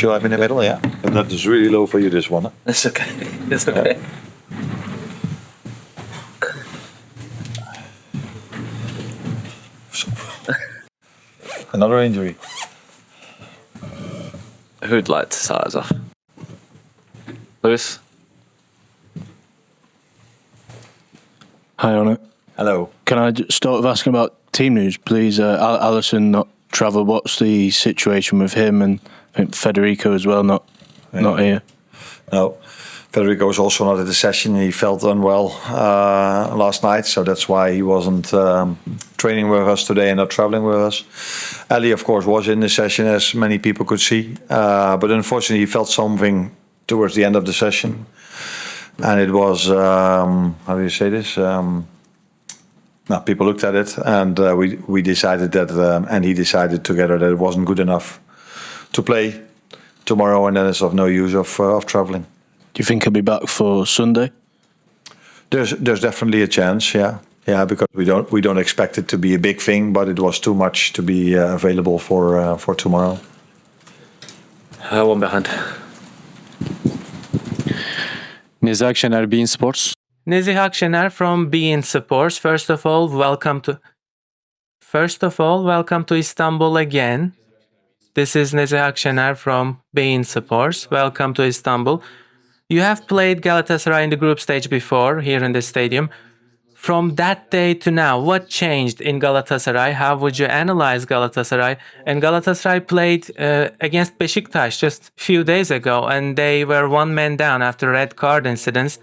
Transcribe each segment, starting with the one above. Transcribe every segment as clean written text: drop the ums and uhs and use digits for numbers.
Should I be in the middle? Yeah. And that is really low for you, this one. Huh? That's okay. That's okay. Another injury. Who'd like to start us off? Lewis? Hi, Arne. Hello. Can I start with asking about team news, please? Alisson not travel. What's the situation with him, and I think Federico as well, not here? No. Federico was also not at the session. He felt unwell last night, so that's why he wasn't training with us today and not traveling with us. Ali, of course, was in the session, as many people could see, but unfortunately he felt something towards the end of the session, and it was how do you say this? People looked at it, and we decided that, and he decided together that it wasn't good enough to play tomorrow, and then it's of no use of traveling. Do you think he'll be back for Sunday? There's definitely a chance, yeah, because we don't expect it to be a big thing, but it was too much to be available for tomorrow. One behind. Nezih Akşener, beIN Sports. Nezih Akşener from beIN Sports. First of all, welcome to Istanbul again. This is Nezih Akşener from beIN Sports. Welcome to Istanbul. You have played Galatasaray in the group stage before here in the stadium. From that day to now, what changed in Galatasaray? How would you analyze Galatasaray? And Galatasaray played against Besiktas just a few days ago, and they were one man down after red card incidents.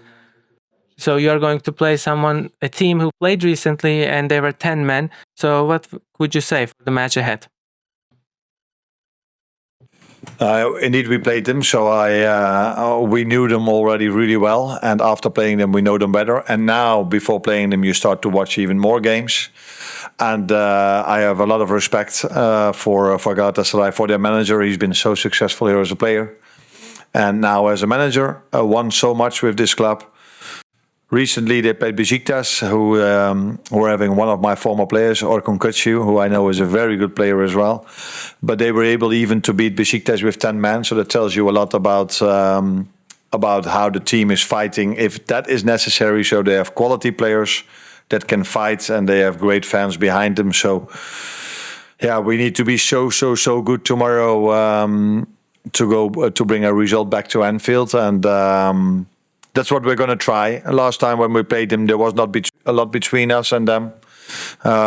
So you are going to play a team who played recently, and they were 10 men. So what would you say for the match ahead? Indeed, we played them, so we knew them already really well, and after playing them, we know them better. And now, before playing them, you start to watch even more games. And I have a lot of respect for Galatasaray, for their manager. He's been so successful here as a player, and now as a manager, won so much with this club. Recently, they played Besiktas, who were having one of my former players, Kompleksi, who I know is a very good player as well. But they were able even to beat Besiktas with 10 men, so that tells you a lot about how the team is fighting, if that is necessary. So they have quality players that can fight, and they have great fans behind them. So, yeah, we need to be so good tomorrow to bring a result back to Anfield, and that's what we're going to try. Last time when we played them, there was not a lot between us and them.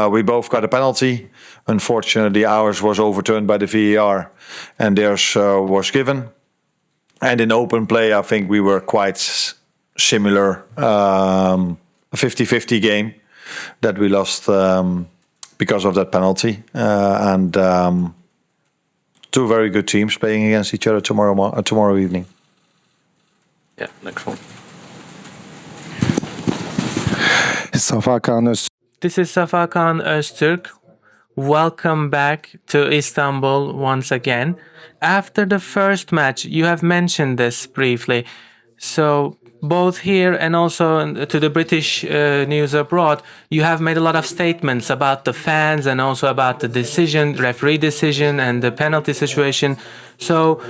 We both got a penalty. Unfortunately, ours was overturned by the VAR, and theirs was given. And in open play, I think we were quite similar. A 50-50 game that we lost because of that penalty. And two very good teams playing against each other tomorrow evening. Yeah, next one. This is Safa Khan Öztürk. Welcome back to Istanbul once again. After the first match, you have mentioned this briefly. So both here and also to the British news abroad, you have made a lot of statements about the fans and also about the referee decision and the penalty situation. So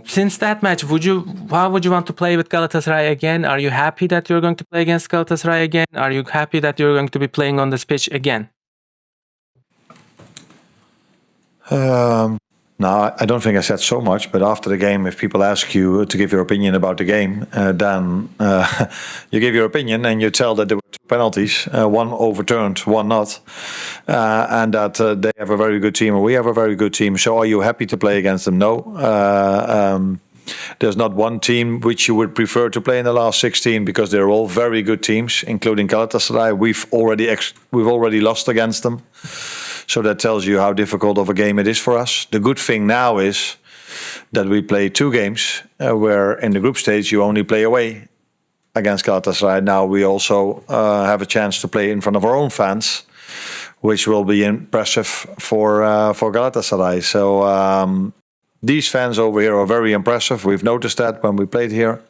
since that match, how would you want to play with Galatasaray again? Are you happy that you're going to play against Galatasaray again? Are you happy that you're going to be playing on this pitch again? No, I don't think I said so much, but after the game, if people ask you to give your opinion about the game, then you give your opinion and you tell that there were two penalties, one overturned, one not, and that they have a very good team and we have a very good team. So are you happy to play against them? No. There's not one team which you would prefer to play in the last 16 because they're all very good teams, including Galatasaray. We've already lost against them. So that tells you how difficult of a game it is for us. The good thing now is that we play two games where in the group stage you only play away against Galatasaray. Now we also have a chance to play in front of our own fans, which will be impressive for Galatasaray. So these fans over here are very impressive. We've noticed that when we played here.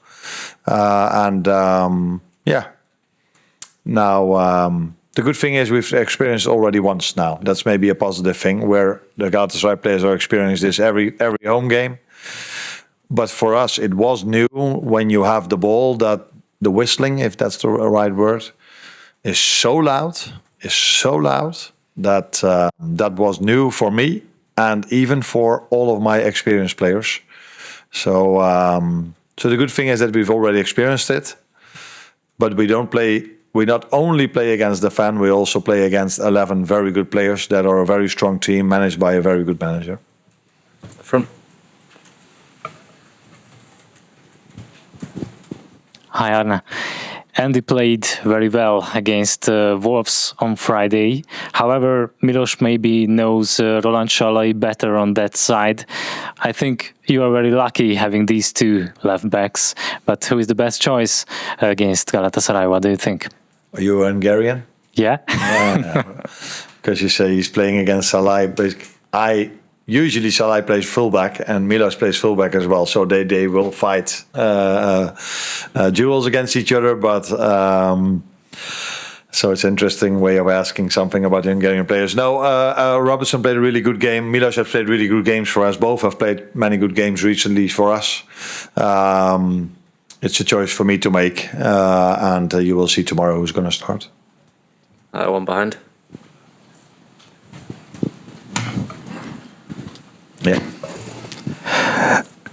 Now the good thing is we've experienced already once now. That's maybe a positive thing, where the Galatasaray players are experiencing this every home game. but for us, it was new when you have the ball that the whistling, if that's the right word, is so loud that that was new for me and even for all of my experienced players. So, so the good thing is that we've already experienced it, but we don't play. We not only play against the fan, we also play against 11 very good players that are a very strong team managed by a very good manager. From Hi, Arne. Andy played very well against Wolves on Friday. However, Milos maybe knows Roland Shalai better on that side. I think you are very lucky having these two left backs. But who is the best choice against Galatasaray? What do you think? Are you Hungarian? Yeah? Because you say he's playing against Salai. But usually Salai plays fullback and Milos plays fullback as well. So they will fight duels against each other. But so it's an interesting way of asking something about the Hungarian players. No, Robertson played a really good game. Milos has played really good games for us. Both have played many good games recently for us. It's a choice for me to make. And you will see tomorrow who's going to start. one behind. Yeah.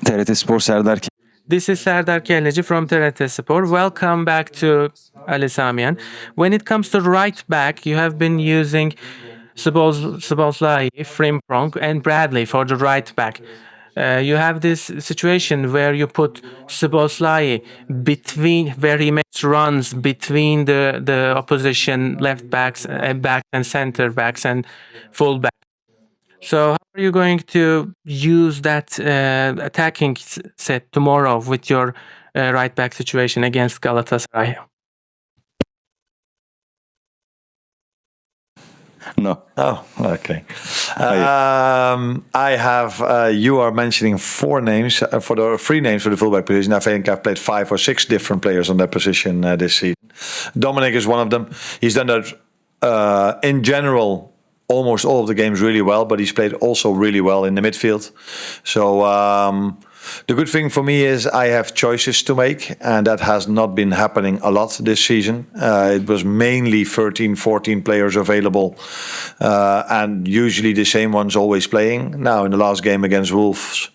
TRT Spor Serdar. This is Serdar Kelleci from TRT Spor. Welcome back to Ali Samian. When it comes to right back, you have been using Szoboszlai, Frimpong, and Bradley for the right back. You have this situation where you put Szoboszlai between, where he makes runs between the opposition left backs and center backs and full back. So how are you going to use that attacking set tomorrow with your right back situation against Galatasaray? No. Oh, okay. I have. You are mentioning four names for the three names for the fullback position. I think I've played 5 or 6 different players on that position this season. Dominic is one of them. He's done that in general. Almost all of the games really well, but he's played also really well in the midfield. So the good thing for me is I have choices to make, and that has not been happening a lot this season. It was mainly 13, 14 players available, and usually the same ones always playing. Now in the last game against Wolves,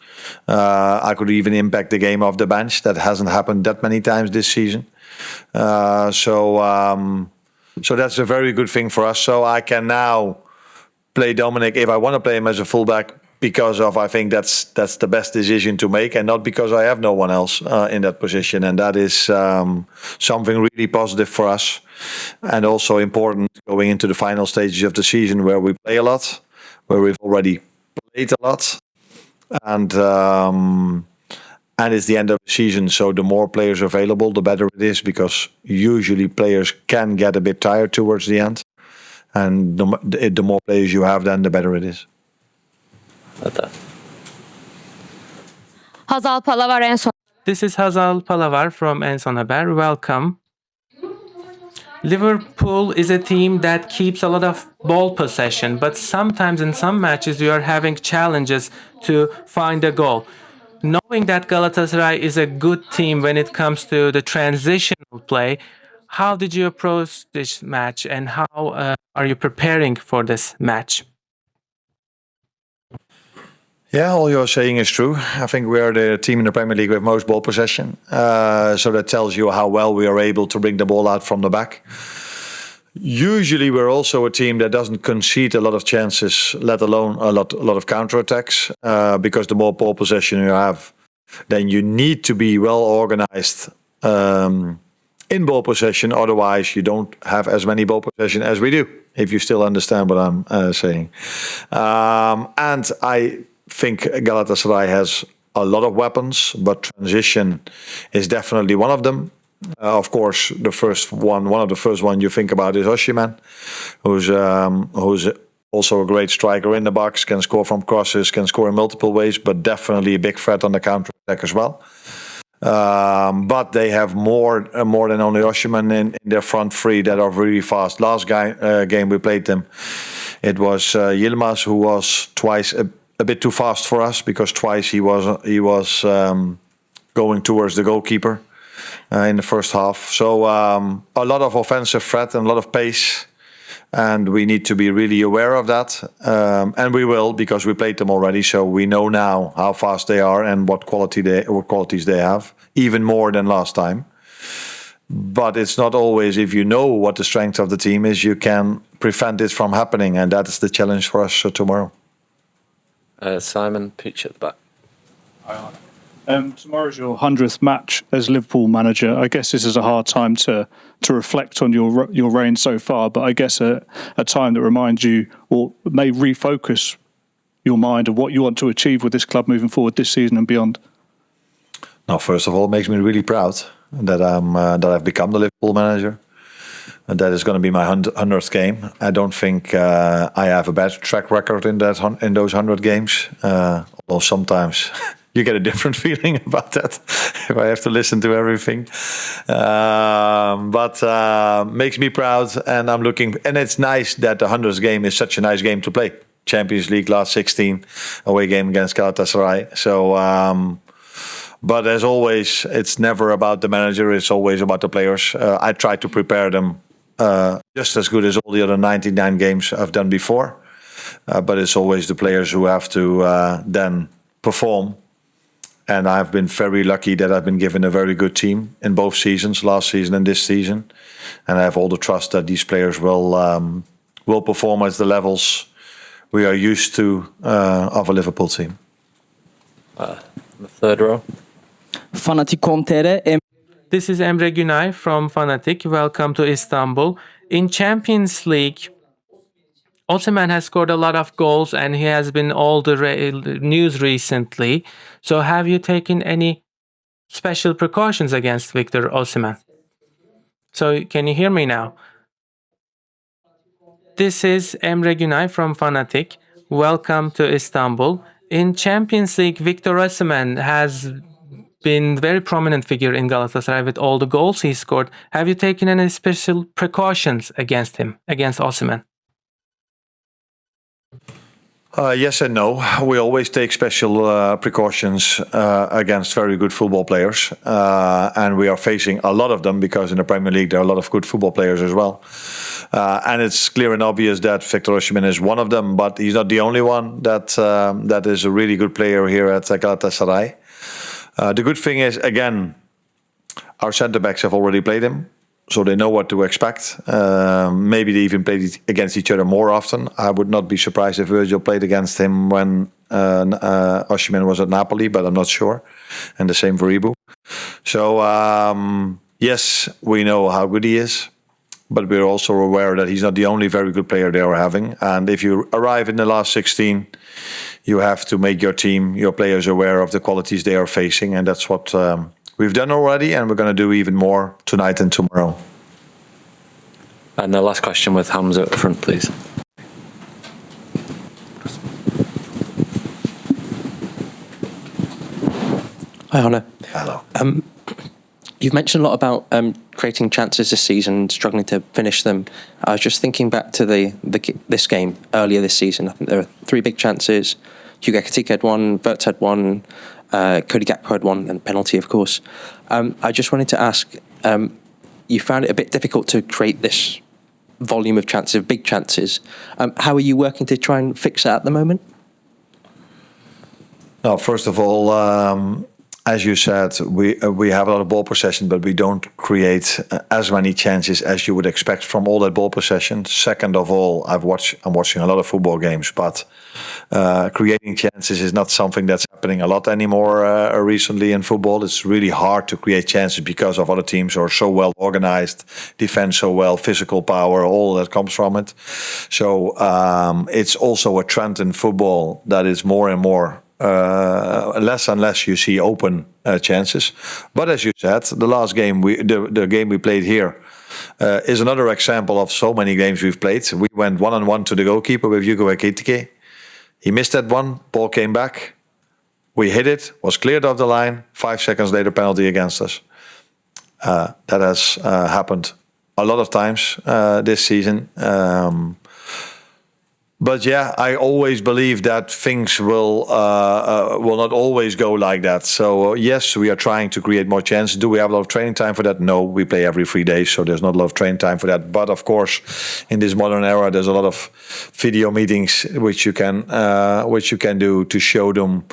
I could even impact the game off the bench. That hasn't happened that many times this season. So that's a very good thing for us. So I can now play Dominic if I want to play him as a fullback because of I think that's the best decision to make, and not because I have no one else in that position. And that is something really positive for us, and also important going into the final stages of the season where we play a lot, where we've already played a lot, and it's the end of the season. So the more players available, the better it is, because usually players can get a bit tired towards the end. And the more players you have, then the better it is. Hazal Palavar en son. This is Hazal Palavar from En Son Haber. Welcome. Liverpool is a team that keeps a lot of ball possession, but sometimes in some matches you are having challenges to find a goal. Knowing that Galatasaray is a good team when it comes to the transitional play, how did you approach this match, and how are you preparing for this match? Yeah, all you're saying is true. I think we are the team in the Premier League with most ball possession. So that tells you how well we are able to bring the ball out from the back. Usually we're also a team that doesn't concede a lot of chances, let alone a lot of counterattacks, because the more ball possession you have, then you need to be well organized in ball possession. Otherwise, you don't have as many ball possession as we do, if you still understand what I'm saying. And I think Galatasaray has a lot of weapons, but transition is definitely one of them. Of course, one of the first one you think about is Osimhen, who's also a great striker in the box, can score from crosses, can score in multiple ways, but definitely a big threat on the counter attack as well. But they have more than only Osimhen in their front three that are really fast. Last game we played them, it was Yilmaz, who was twice a bit too fast for us because twice he was going towards the goalkeeper in the first half. So a lot of offensive threat and a lot of pace, and we need to be really aware of that. And we will, because we played them already, so we know now how fast they are and what qualities they have, even more than last time. But it's not always, if you know what the strength of the team is, you can prevent it from happening, and that is the challenge for us tomorrow. Simon, pitch at the back. Tomorrow's your 100th match as Liverpool manager. I guess this is a hard time to reflect on your reign so far, but I guess a time that reminds you, or may refocus your mind of what you want to achieve with this club moving forward this season and beyond. Now, first of all, it makes me really proud that I've become the Liverpool manager. And that is going to be my 100th game. I don't think I have a bad track record in those 100 games. Although sometimes you get a different feeling about that if I have to listen to everything. But makes me proud, and I'm looking. And it's nice that the 100th game is such a nice game to play. Champions League last 16 away game against Galatasaray. So. But as always, it's never about the manager. It's always about the players. I try to prepare them just as good as all the other 99 games I've done before. But it's always the players who have to then perform. And I've been very lucky that I've been given a very good team in both seasons, last season and this season. And I have all the trust that these players will perform at the levels we are used to of a Liverpool team. The third row. Fanatik.com.tr. This is Emre Günay from Fanatic. Welcome to Istanbul. In Champions League, Osimhen has scored a lot of goals and he has been all the news recently. So have you taken any special precautions against Victor Osimhen? So can you hear me now? This is Emre Günay from Fanatic. Welcome to Istanbul. In Champions League, Victor Osimhen has been very prominent figure in Galatasaray with all the goals he scored. Have you taken any special precautions against him, against Osimhen? Yes and no. We always take special precautions against very good football players. And we are facing a lot of them because in the Premier League there are a lot of good football players as well. And it's clear and obvious that Victor Osimhen is one of them, but he's not the only one that is a really good player here at Galatasaray. The good thing is, again, our centre-backs have already played him, so they know what to expect. Maybe they even played against each other more often. I would not be surprised if Virgil played against him when Osimhen was at Napoli, but I'm not sure. And the same for Ibu. So, yes, we know how good he is, but we're also aware that he's not the only very good player they are having. And if you arrive in the last 16, you have to make your team, your players aware of the qualities they are facing. And that's what we've done already, and we're going to do even more tonight and tomorrow. And the last question with Hamza at the front, please. Hi, Arne. Hello. You've mentioned a lot about creating chances this season, struggling to finish them. I was just thinking back to this game earlier this season. I think there were 3 big chances. Hugo Ekitike had one, Wirtz had one, Cody Gakpo had one, and a penalty, of course. I just wanted to ask, you found it a bit difficult to create this volume of chances, big chances. How are you working to try and fix that at the moment? No, first of all, as you said, we have a lot of ball possession, but we don't create as many chances as you would expect from all that ball possession. Second of all, I'm watching a lot of football games, but creating chances is not something that's happening a lot anymore recently in football. It's really hard to create chances because of other teams are so well organized, defend so well, physical power, all that comes from it. So it's also a trend in football that is more and more less and less you see open chances. But as you said, the last game, the game we played here, is another example of so many games we've played. We went 1-on-1 to the goalkeeper with Hugo Ekitike. He missed that one, ball came back. We hit it, was cleared off the line. 5 seconds later, penalty against us. That has happened a lot of times this season. But yeah, I always believe that things will not always go like that. So yes, we are trying to create more chances. Do we have a lot of training time for that? No, we play every 3 days, so there's not a lot of training time for that. But of course, in this modern era, there's a lot of video meetings which you can do to show them.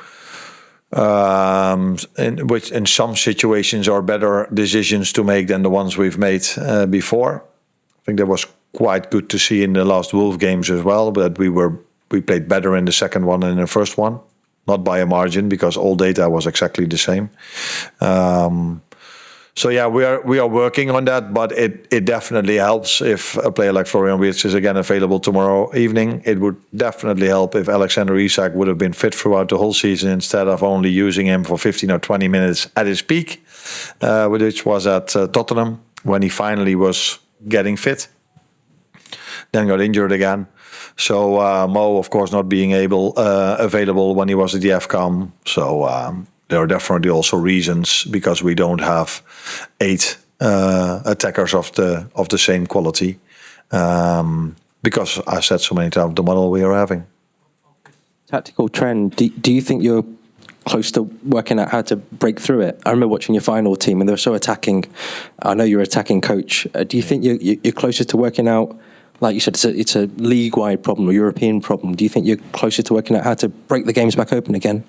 Which in some situations are better decisions to make than the ones we've made before. I think that was quite good to see in the last Wolf games as well, but we played better in the second one than in the first one, not by a margin because all data was exactly the same. So yeah, we are working on that, but it definitely helps if a player like Florian Wirtz is again available tomorrow evening. It would definitely help if Alexander Isak would have been fit throughout the whole season instead of only using him for 15 or 20 minutes at his peak, which was at Tottenham when he finally was getting fit. Then got injured again. So Mo, of course, not being available when he was at the AFCON. So there are definitely also reasons because we don't have 8 attackers of the same quality. Because I said so many times, the model we are having. Tactical trend. Do you think you're close to working out how to break through it? I remember watching your final team and they were so attacking. I know you're an attacking coach. Do you think you're closer to working out? Like you said, it's a league-wide problem, a European problem. Do you think you're closer to working out how to break the games back open again?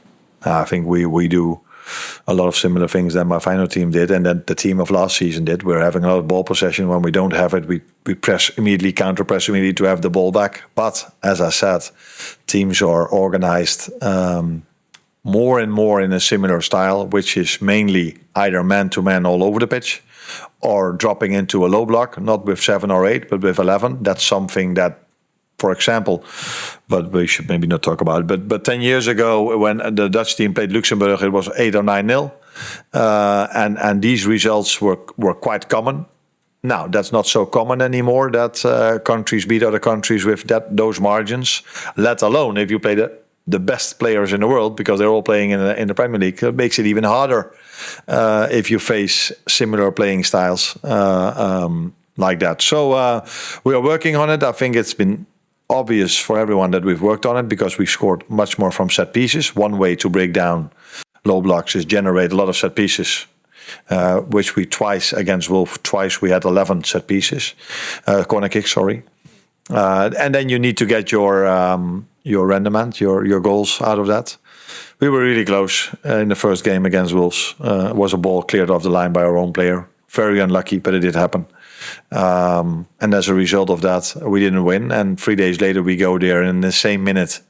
I think we do a lot of similar things than my final team did and then the team of last season did. We're having a lot of ball possession. When we don't have it, we press immediately, counter-press immediately to have the ball back. But as I said, teams are organized more and more in a similar style, which is mainly either man-to-man all over the pitch or dropping into a low block, not with 7 or 8, but with 11. That's something that, for example, but we should maybe not talk about it, but 10 years ago when the Dutch team played Luxembourg, it was 8 or 9-0. And these results were quite common. Now, that's not so common anymore, that countries beat other countries with those margins, let alone if you play the best players in the world, because they're all playing in the Premier League. It makes it even harder if you face similar playing styles like that. So we are working on it. I think it's been obvious for everyone that we've worked on it because we scored much more from set pieces. One way to break down low blocks is generate a lot of set pieces, which we twice against Wolf, twice we had 11 set pieces, corner kicks, sorry. And then you need to get your rendement, your goals out of that. We were really close in the first game against Wolves. Was a ball cleared off the line by our own player. Very unlucky, but it did happen. And as a result of that, we didn't win. And 3 days later, we go there, and in the same minute,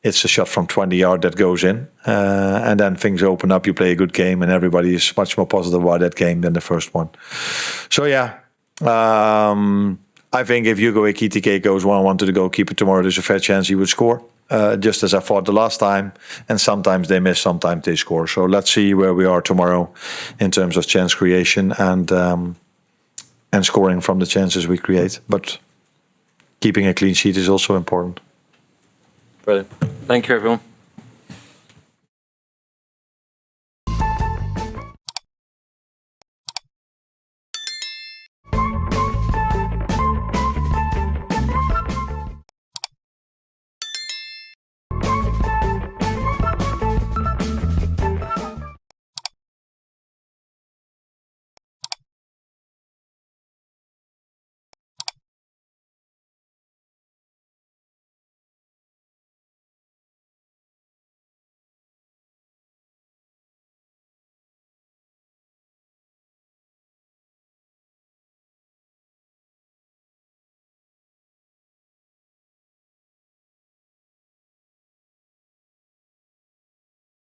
it's a shot from 20 yards that goes in. And then things open up, you play a good game, and everybody is much more positive about that game than the first one. So, yeah. I think if Hugo Ekitike goes 1-1 to the goalkeeper tomorrow, there's a fair chance he would score. Just as I thought the last time. And sometimes they miss, sometimes they score. So let's see where we are tomorrow in terms of chance creation and scoring from the chances we create. But keeping a clean sheet is also important. Brilliant. Thank you, everyone.